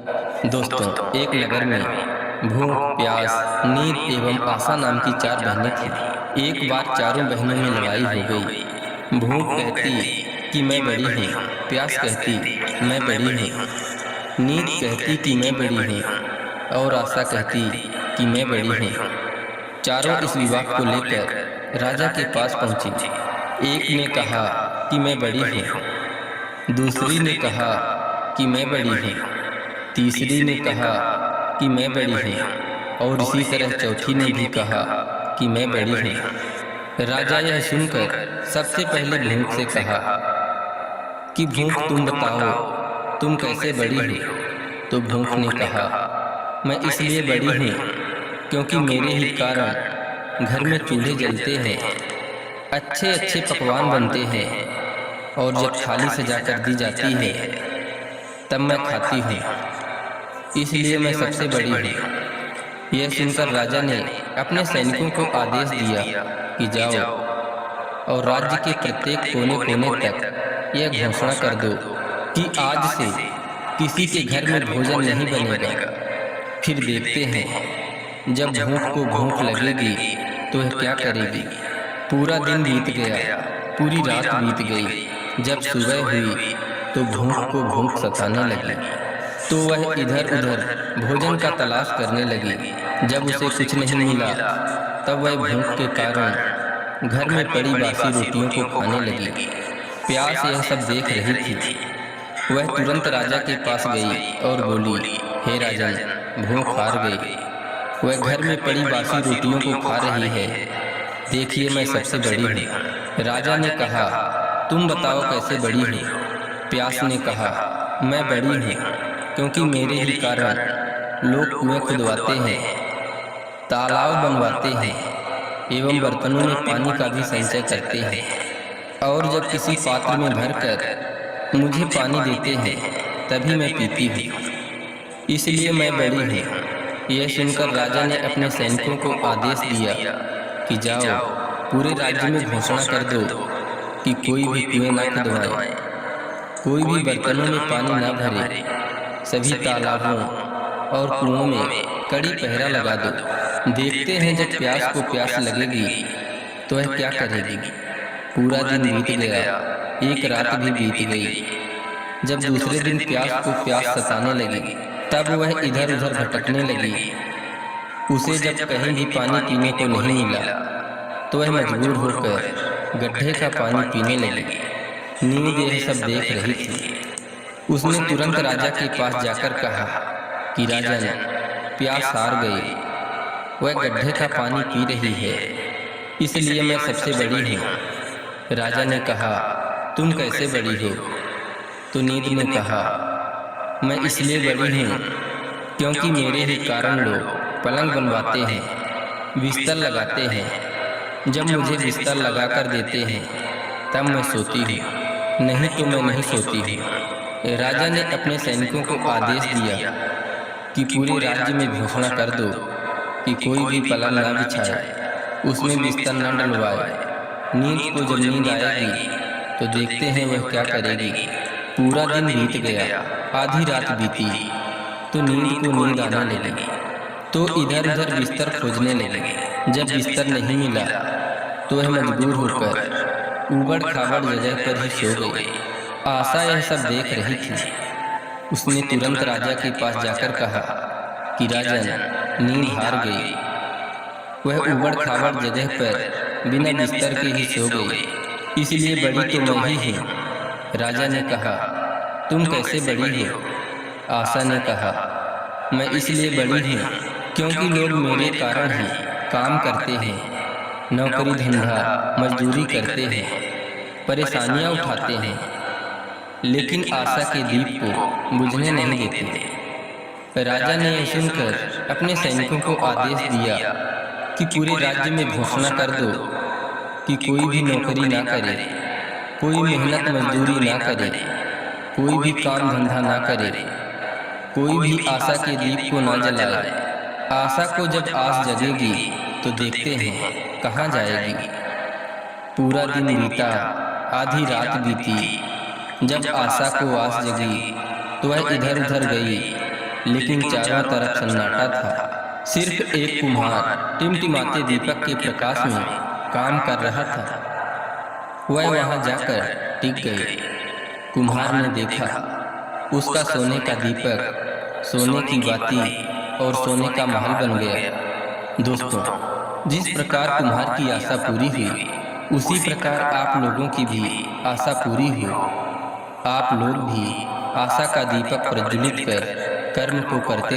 दोस्तों, एक नगर में भूख, प्यास, नींद एवं आशा नाम की 4 बहनें थीं। एक बार चारों बहनों में लड़ाई हो गई। भूख कहती कि मैं बड़ी हूँ, प्यास कहती मैं बड़ी हूँ, नींद कहती कि मैं बड़ी हूँ और आशा कहती कि मैं बड़ी हूँ। चारों इस विवाद को लेकर राजा के पास पहुंची। एक ने कहा कि मैं बड़ी हूँ, दूसरी ने कहा कि मैं बड़ी हूँ, तीसरी ने कहा कि मैं बड़ी हूँ और इसी तरह चौथी ने भी कहा कि मैं बड़ी हूँ। राजा यह सुनकर सबसे पहले भूख से कहा कि भूख तुम बताओ, तुम कैसे बड़ी हो? तो भूख ने कहा, मैं इसलिए बड़ी हूँ क्योंकि मेरे ही कारण घर में चूल्हे जलते हैं, अच्छे अच्छे पकवान बनते हैं और जब थाली सजा कर दी जाती है तब मैं खाती हूँ, इसलिए मैं सबसे बड़ी हूँ। यह सुनकर राजा ने अपने सैनिकों को आदेश दिया कि जाओ और राज्य के प्रत्येक कोने कोने तक यह घोषणा कर दो कि आज से किसी के घर में भोजन नहीं बनेगा। फिर देखते हैं जब भूख को भूख लगेगी तो यह क्या करेगी। पूरा दिन बीत गया, पूरी रात बीत गई। जब सुबह हुई तो भूख को भूख सताने लगी, तो वह इधर उधर भोजन का तलाश करने लगी। जब उसे कुछ नहीं मिला तब वह भूख के कारण घर में पड़ी बासी रोटियों को खाने लगी। प्यास यह सब देख रही थी। वह तुरंत राजा के पास गई और बोली, हे राजन, भूख हार गई। वह घर में पड़ी बासी रोटियों को खा रही है। देखिए मैं सबसे बड़ी हूँ। राजा ने कहा, तुम बताओ कैसे बड़ी हो? प्यास ने कहा, मैं बड़ी हूँ क्योंकि मेरे ही कारण लोग कुएं खुदवाते हैं, तालाब बनवाते हैं एवं बर्तनों में पानी का भी संचय करते हैं और जब किसी पात्र में भरकर मुझे पानी देते हैं तभी मैं पीती हूँ, इसलिए मैं बड़ी हूँ। यह सुनकर राजा ने अपने सैनिकों को आदेश दिया कि जाओ पूरे राज्य में घोषणा कर दो कि कोई भी कुएं न खुदवाए, कोई भी बर्तनों में पानी न भरे, सभी तालाबों और कुओं में कड़ी पहरा लगा दो। देखते हैं जब प्यास को प्यास लगेगी तो वह क्या करेगी। पूरा दिन बीत गया, एक रात भी बीत गई। जब दूसरे दिन प्यास को प्यास सताने लगी तब वह इधर उधर भटकने लगी। उसे जब कहीं भी पानी पीने को नहीं मिला तो वह मजबूर होकर गड्ढे का पानी पीने लगी। नींद यह सब देख रही थी। उसने तुरंत राजा के पास जाकर कहा कि राजन, प्यास हार गई, वह गड्ढे का पानी पी रही है, इसलिए मैं सबसे बड़ी हूँ। राजा ने कहा, तुम कैसे बड़ी हो? तो नींद ने कहा, मैं इसलिए बड़ी हूँ क्योंकि मेरे ही कारण लोग पलंग बनवाते हैं, बिस्तर लगाते हैं। जब मुझे बिस्तर लगा कर देते हैं तब मैं सोती हूँ, नहीं तो मैं नहीं सोती हूँ। राजा ने अपने सैनिकों को आदेश दिया कि पूरे राज्य में घोषणा कर दो कि कोई भी पलंग न बिछाए, उसमें बिस्तर न डलवाए। नींद को जब नींद आएगी तो देखते हैं वह क्या करेगी। पूरा दिन बीत गया, आधी रात बीती तो नींद को नींद आने लगी, तो इधर उधर बिस्तर खोजने लगी। जब बिस्तर नहीं मिला तो वह मजबूर होकर ऊबड़ खाबड़ जगह पर ही सो गई। आशा यह सब देख रही थी। उसने तुरंत राजा के पास जाकर कहा कि राजन, नींद हार गई। वह ऊबड़ खाबड़ जगह पर बिना बिस्तर के ही सो गई, इसलिए बड़ी तो मैं ही हूँ। राजा ने कहा, तुम कैसे बड़ी हो? आशा ने कहा, मैं इसलिए बड़ी हूँ क्योंकि लोग मेरे कारण ही काम करते हैं, नौकरी धंधा मजदूरी करते हैं, परेशानियाँ उठाते हैं, लेकिन आशा के दीप को बुझने नहीं देते। राजा ने यह सुनकर अपने सैनिकों को आदेश दिया कि पूरे राज्य में घोषणा कर दो कि कोई भी नौकरी ना करे, कोई मेहनत मजदूरी ना करे, कोई भी काम धंधा ना करे, कोई भी आशा के दीप को ना जलाए। आशा को जब आस जगेगी तो देखते हैं कहाँ जाएगी। पूरा दिन बीता, आधी रात बीती। जब आशा को आस जगी तो वह इधर उधर गई, लेकिन चारों तरफ सन्नाटा था। सिर्फ एक कुम्हार टिमटिमाते दीपक के प्रकाश में काम कर रहा था। वह वहां जाकर टिक गई। कुम्हार ने देखा, उसका सोने का दीपक, सोने की बाती और सोने का महल बन गया। दोस्तों, जिस प्रकार कुम्हार की आशा पूरी हुई, उसी प्रकार आप लोगों की भी आशा पूरी हो। आप लोग भी आशा का दीपक प्रज्वलित कर कर्म को करते